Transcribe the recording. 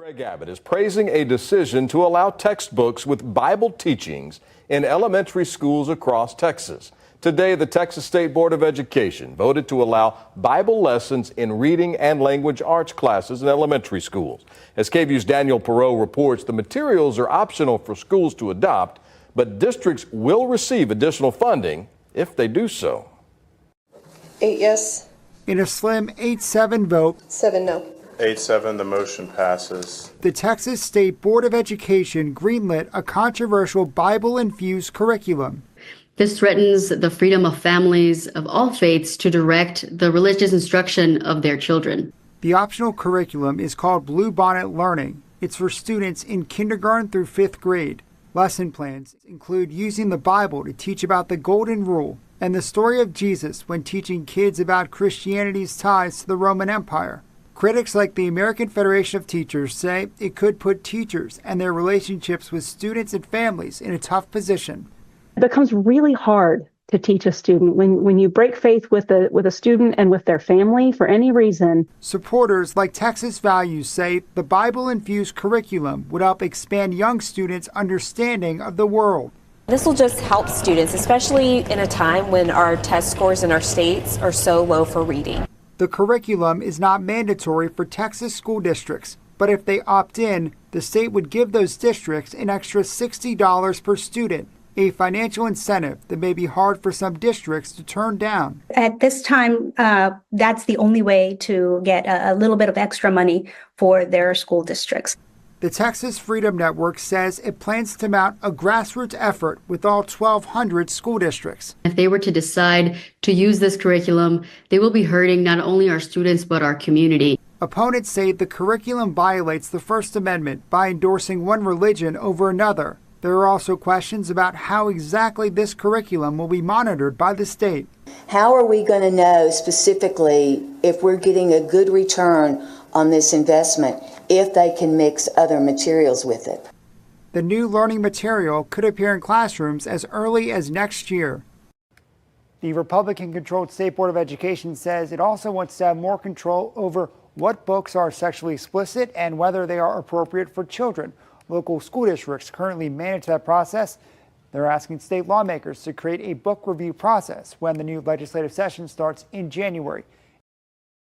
Greg Abbott is praising a decision to allow textbooks with Bible teachings in elementary schools across Texas. Today, the Texas State Board of Education voted to allow Bible lessons in reading and language arts classes in elementary schools. As KVUE's Daniel Perot reports, the materials are optional for schools to adopt, but districts will receive additional funding if they do so. 8 yes. In a slim 8-7 vote, 7 no. 8-7, the motion passes. The Texas State Board of Education greenlit a controversial Bible-infused curriculum. This threatens the freedom of families of all faiths to direct the religious instruction of their children. The optional curriculum is called Bluebonnet Learning. It's for students in kindergarten through 5th grade. Lesson plans include using the Bible to teach about the Golden Rule and the story of Jesus when teaching kids about Christianity's ties to the Roman Empire. Critics like the American Federation of Teachers say it could put teachers and their relationships with students and families in a tough position. It becomes really hard to teach a student when you break faith with a student and with their family for any reason. Supporters like Texas Values say the Bible-infused curriculum would help expand young students' understanding of the world. This will just help students, especially in a time when our test scores in our states are so low for reading. The curriculum is not mandatory for Texas school districts, but if they opt in, the state would give those districts an extra $60 per student, a financial incentive that may be hard for some districts to turn down. At this time, that's the only way to get a little bit of extra money for their school districts. The Texas Freedom Network says it plans to mount a grassroots effort with all 1,200 school districts. If they were to decide to use this curriculum, they will be hurting not only our students but our community. Opponents say the curriculum violates the First Amendment by endorsing one religion over another. There are also questions about how exactly this curriculum will be monitored by the state. How are we going to know specifically if we're getting a good return on this investment if they can mix other materials with it? The new learning material could appear in classrooms as early as next year. The Republican-controlled State Board of Education says it also wants to have more control over what books are sexually explicit and whether they are appropriate for children. Local school districts currently manage that process. They're asking state lawmakers to create a book review process when the new legislative session starts in January.